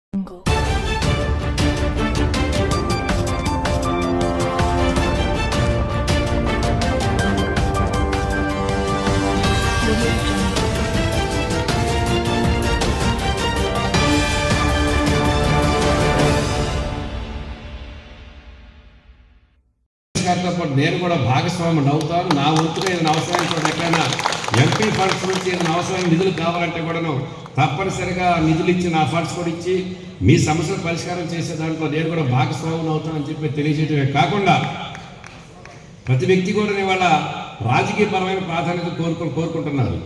నేను కూడా భాగస్వామిని అవుతాను. నా వంతుగా ఏదైనా అవసరమైన ఎక్కడైనా ఎంపీ ఫండ్స్ నుంచి ఏదైనా అవసరమైన నిధులు కావాలంటే కూడాను తప్పనిసరిగా నిధులు ఇచ్చి నా ఫండ్స్ కూడా ఇచ్చి మీ సమస్యలు పరిష్కారం చేసే దాంట్లో నేను కూడా భాగస్వామిని అవుతానని చెప్పి తెలియజేయడమే కాకుండా ప్రతి వ్యక్తి కూడా ఇవాళ రాజకీయపరమైన ప్రాధాన్యత కోరుకుంటున్నారు.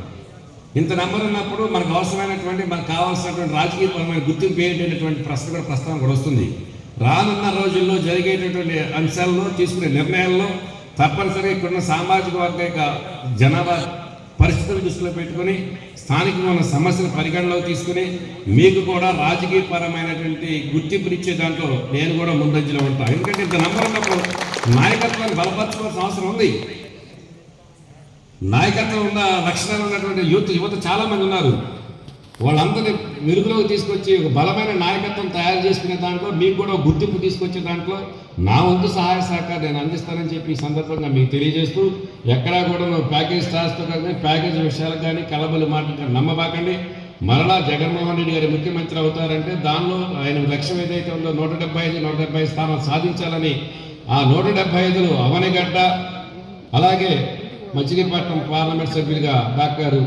ఇంత నెంబర్ ఉన్నప్పుడు మనకు అవసరమైనటువంటి మనకు కావాల్సినటువంటి రాజకీయపరమైన గుర్తింపు ఏంటనేటువంటి ప్రశ్న కూడా ప్రస్తావన కూడా వస్తుంది. రానున్న రోజుల్లో జరిగేటటువంటి అంశాల్లో తీసుకునే నిర్ణయాల్లో తప్పనిసరిగా ఇక్కడున్న సామాజిక వర్గ జనాభా పరిస్థితులు దృష్టిలో పెట్టుకుని స్థానికమైన సమస్యలు పరిగణలోకి తీసుకుని మీకు కూడా రాజకీయపరమైనటువంటి గుర్తింపునిచ్చే దాంట్లో నేను కూడా ముందంజలో ఉంటాను. ఎందుకంటే ఇంత నంబర్ ఉన్నప్పుడు నాయకత్వాన్ని బలపరచుకోవాల్సిన అవసరం ఉంది. నాయకత్వం ఉన్న లక్షణాలు ఉన్నటువంటి యువత చాలామంది ఉన్నారు. వాళ్ళందరినీ మెరుగులోకి తీసుకొచ్చి ఒక బలమైన నాయకత్వం తయారు చేసుకునే దాంట్లో మీకు కూడా గుర్తింపు తీసుకొచ్చే దాంట్లో నా వంతు సహాయ సహకారం నేను అందిస్తానని చెప్పి ఈ సందర్భంగా మీకు తెలియజేస్తూ ఎక్కడా కూడా ప్యాకేజ్ స్టార్స్తో కానీ ప్యాకేజ్ విషయాలు కానీ కలబలి మాటలు నమ్మబాకండి. మరలా జగన్మోహన్ రెడ్డి గారు ముఖ్యమంత్రి అవుతారంటే దానిలో ఆయన లక్ష్యం ఏదైతే ఉందో 175 స్థానం సాధించాలని ఆ 175 అవనిగడ్డ అలాగే మచిలీపట్నం పార్లమెంట్ సభ్యులుగా డాక్టర్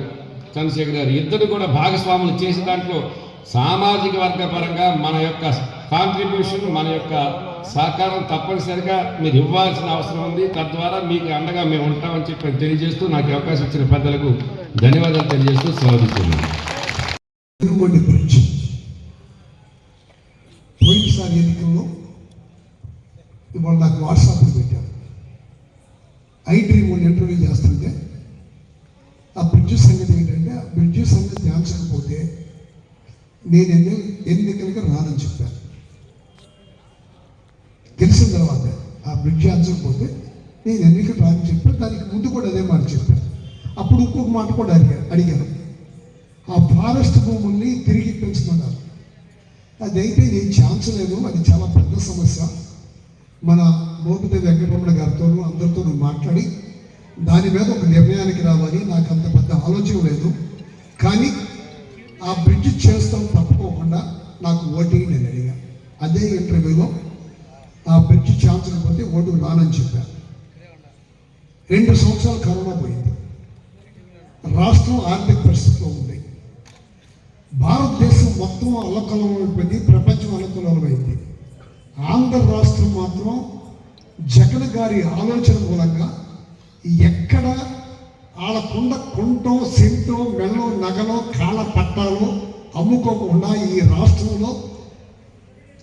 చంద్రశేఖర్ గారు ఇద్దరు కూడా భాగస్వాములు చేసే దాంట్లో సామాజిక వర్గ పరంగా మన యొక్క కాంట్రిబ్యూషన్ మన యొక్క సహకారం తప్పనిసరిగా మీరు ఇవ్వాల్సిన అవసరం ఉంది. తద్వారా మీకు అండగా మేము ఉంటామని చెప్పి తెలియజేస్తూ నాకు అవకాశం ఇచ్చిన పెద్దలకు ధన్యవాదాలు తెలియజేస్తూ స్వాగతిస్తున్నాను. పోయినసారి ఎన్నికల్లో ఇవాళ నాకు వాట్సాప్లో పెట్టారు. ఐ-డ్రీమ్ ఇంటర్వ్యూ చేస్తుంటే ఆ బ్రిడ్జ్ సంగతి ఏంటంటే ఆ బ్రిడ్జ్ సంగతి తేల్చకపోతే నేను ఎన్నికలకి రానని చెప్పాను. తెలిసిన తర్వాత ఆ బ్రిడ్జ్ ఆన్సకపోతే నేను ఎన్నికలు రానని చెప్పాను. దానికి ముందు కూడా అదే మాట చెప్పాను. అప్పుడు ఇంకొక మాట కూడా అడిగాను, ఆ ఫారెస్ట్ భూముల్ని తిరిగి పెంచుతున్నారు. అదైతే నేను ఛాన్స్ లేదు, అది చాలా పెద్ద సమస్య. మన మోపిదేవి వెంకటరమణ గారితో అందరితో మాట్లాడి దాని మీద ఒక నిర్ణయానికి రావాలి. నాకు అంత పెద్ద ఆలోచన లేదు, కానీ ఆ బ్రిడ్జ్ చేస్తాం తప్పుకోకుండా నాకు ఓటింగ్ నేను అడిగా. అదే ఇంటర్వ్యూలో ఆ బ్రిడ్జ్ ఛాన్స్ పోతే ఓటు రానని చెప్పాను. 2 సంవత్సరాలు కరోనా పోయింది. రాష్ట్రం ఆర్థిక పరిస్థితిలో ఉంది. భారతదేశం మొత్తం అల్లకల్లోమైపోయింది, ప్రపంచం అల్లకల్లోమైంది. ఆంధ్ర రాష్ట్రం మాత్రం జగన్ గారి ఆలోచన మూలంగా ఎక్కడ వాళ్ళకుండ కుంటో సెంటో మెళ్ళో నగలో కాళ్ళ పట్టాలో అమ్ముకోకుండా ఈ రాష్ట్రంలో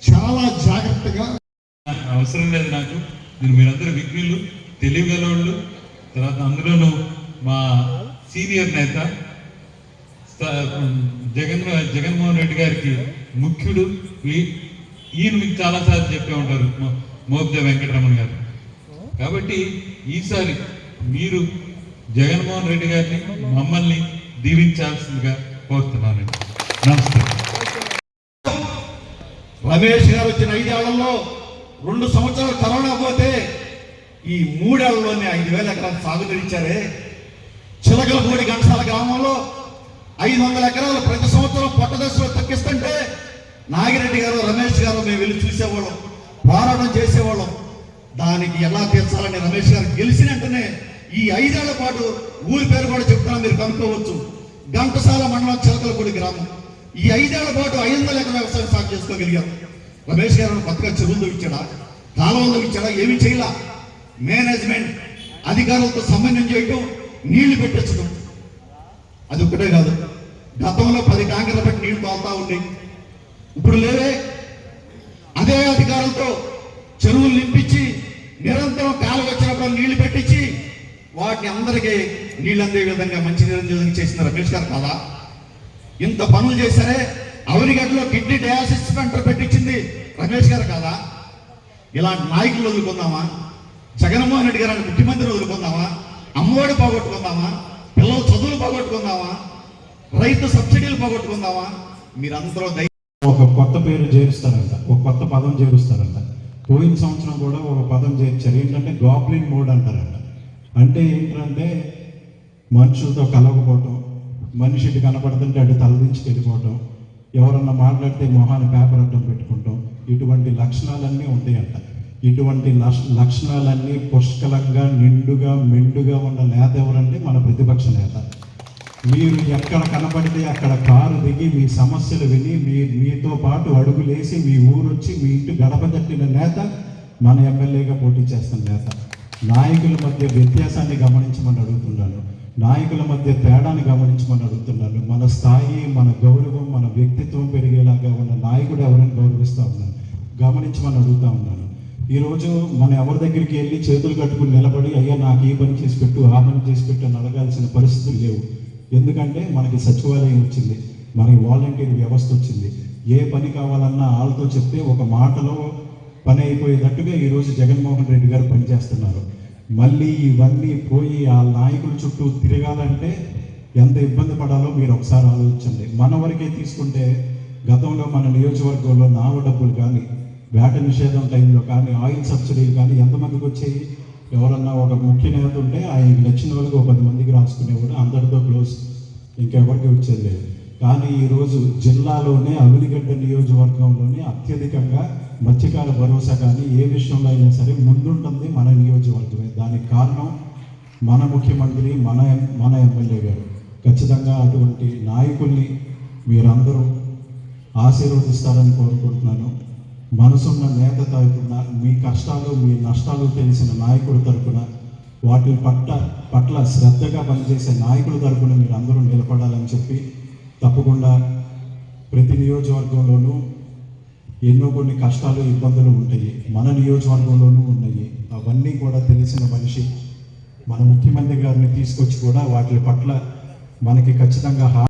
చాలా జాగ్రత్తగా అవసరం లేదు నాకు. మీరందరూ విఘ్నులు, తెలివిగలవాళ్ళు. తర్వాత అందులోనూ మా సీనియర్ నేత జగన్మోహన్ రెడ్డి గారికి ముఖ్యుడు. ఈయన మీకు చాలాసార్లు చెప్పే ఉంటారు మోపిదేవి వెంకటరమణ గారు. కాబట్టి ఈసారి మీరు జగన్మోహన్ రెడ్డి గారిని మమ్మల్ని దీవించాల్సిందిగా కోరుతున్నానండి. నమస్తే. రమేష్ గారు వచ్చిన 5 ఏళ్లలో 2 సంవత్సరాలు కరోనా పోతే ఈ 3 ఏళ్లలోనే 5,000 ఎకరాలు సాగు తెరిచారే. చిలకలపూడి ఘంటసాల గ్రామంలో 500 ఎకరాలు ప్రతి సంవత్సరం పొట్టదశలో తగ్గిస్తుంటే నాగిరెడ్డి గారు రమేష్ గారు మేము వెళ్ళి చూసేవాళ్ళం, పోరాటం చేసేవాళ్ళం. దానికి ఎలా తీర్చాలని రమేష్ గారు గెలిచిన వెంటనే ఈ 5 ఏళ్ల పాటు ఊరి పేరు కూడా చెప్తున్నా, మీరు కనుక్కోవచ్చు. ఘంటసాల మండలం చిలకలపూడి గ్రామం ఈ 5 ఏళ్ల పాటు 500 ఎకరాల వ్యవసాయం సాగు చేసుకోగలిగాం. రమేష్ గారు కొత్తగా చెరువులు ఇచ్చాడా, కాలువలు ఇచ్చాడా, ఏమి చేయాల. మేనేజ్మెంట్ అధికారులతో సమన్వయం చేయటం, నీళ్లు పెట్టించడం, అది ఒకటే కాదు. గతంలో 10 ట్యాంకర్లు పెట్టి నీళ్లు తోలుతా ఉండి ఇప్పుడు లేవే. అదే అధికారులతో చెరువులు నింపించి నిరంతరం కాలువ వచ్చినప్పుడు నీళ్లు పెట్టించి వాటిని అందరికీ నీళ్ళు అందే విధంగా మంచి నీళ్ళు చేసిన రమేష్ గారు కాదా? ఇంత పనులు చేశారే. అవనిగడ్డలో కిడ్నీ డయాలసిస్ సెంటర్ పెట్టించింది రమేష్ గారు కాదా? ఇలాంటి నాయకులు వదులుకుందామా? జగన్మోహన్ రెడ్డి గారు ముఖ్యమంత్రి వదులుకుందామా? అమ్మఒడి పోగొట్టుకుందామా? పిల్లల చదువులు పోగొట్టుకుందామా? రైతు సబ్సిడీలు పోగొట్టుకుందామా? మీరందరూ ఒక కొత్త పేరు చేరుస్తారంట, ఒక కొత్త పదం చేరుస్తారంట. పోయిన సంవత్సరం కూడా ఒక పదం చేర్చారు, ఏంటంటే గాబ్లిన్ మోడ్ అంటారంట. అంటే ఏంటంటే మనుషులతో కలవకపోవటం, మనిషికి కనపడుతుంటే అటు తలదించి వెళ్ళిపోవటం, ఎవరన్నా మాట్లాడితే మొహాన్ని పేపర్ అడ్డం పెట్టుకుంటాం, ఇటువంటి లక్షణాలన్నీ ఉంటాయంట. ఇటువంటి లక్షణాలన్నీ పుష్కలంగా నిండుగా మెండుగా ఉన్న నేత ఎవరంటే మన ప్రతిపక్ష నేత. మీరు ఎక్కడ కనబడితే అక్కడ కారు దిగి మీ సమస్యలు విని మీతో పాటు అడుగులేసి మీ ఊరొచ్చి మీ ఇంటి గడప తట్టిన నేత మన ఎమ్మెల్యేగా పోటీ చేస్తున్న నేత. నాయకుల మధ్య వ్యత్యాసాన్ని గమనించమని అడుగుతున్నాను, నాయకుల మధ్య తేడాన్ని గమనించమని అడుగుతున్నాను. మన స్థాయి, మన గౌరవం, మన వ్యక్తిత్వం పెరిగేలాగా ఉన్న నాయకుడు ఎవరైనా గౌరవిస్తూ ఉన్నాను, గమనించమని అడుగుతూ ఉన్నాను. ఈరోజు మనం ఎవరి దగ్గరికి వెళ్ళి చేతులు కట్టుకుని నిలబడి అయ్యా నాకు ఈ పని చేసి పెట్టు, ఆ పని చేసి పెట్టు అని అడగాల్సిన పరిస్థితులు లేవు. ఎందుకంటే మనకి సచివాలయం వచ్చింది, మనకి వాలంటీర్ వ్యవస్థ వచ్చింది. ఏ పని కావాలన్నా వాళ్ళతో చెప్తే ఒక మాటలో పని అయిపోయేటట్టుగా ఈరోజు జగన్మోహన్ రెడ్డి గారు పనిచేస్తున్నారు. మళ్ళీ ఇవన్నీ పోయి ఆ నాయకుల చుట్టూ తిరగాలంటే ఎంత ఇబ్బంది పడాలో మీరు ఒకసారి ఆలోచించండి. మన వరకే తీసుకుంటే గతంలో మన నియోజకవర్గంలో నావ డబ్బులు కానీ, వేట నిషేధం టైంలో కానీ, ఆయిల్ సబ్సిడీలు కానీ ఎంతమందికి వచ్చాయి? ఎవరన్నా ఒక ముఖ్య నేత ఉంటే ఆయనకి నచ్చిన వాళ్ళకి 10 మందికి రాసుకునేవాడు, అందరితో క్లోజ్, ఇంకెవరికి వచ్చేది లేదు. కానీ ఈరోజు జిల్లాలోనే అవినిగడ్డ నియోజకవర్గంలోనే అత్యధికంగా మత్స్యకార భరోసా కానీ ఏ విషయంలో అయినా సరే ముందుంటుంది మన నియోజకవర్గమే. దానికి కారణం మన ముఖ్యమంత్రి, మన ఎమ్మెల్యే గారు. ఖచ్చితంగా అటువంటి నాయకుల్ని మీరందరూ ఆశీర్వదిస్తారని కోరుకుంటున్నాను. మనసున్న నేత తరపున, మీ కష్టాలు మీ నష్టాలు తెలిసిన నాయకుడి తరపున, వాటి పట్ల శ్రద్ధగా పనిచేసే నాయకుల తరపున మీరు అందరూ నిలబడాలని చెప్పి, తప్పకుండా ప్రతి నియోజకవర్గంలోనూ ఎన్నో కొన్ని కష్టాలు ఇబ్బందులు ఉంటాయి, మన నియోజకవర్గంలోనూ ఉన్నాయి. అవన్నీ కూడా తెలిసిన మనిషి మన ముఖ్యమంత్రి గారిని తీసుకొచ్చి కూడా వాటి పట్ల మనకి ఖచ్చితంగా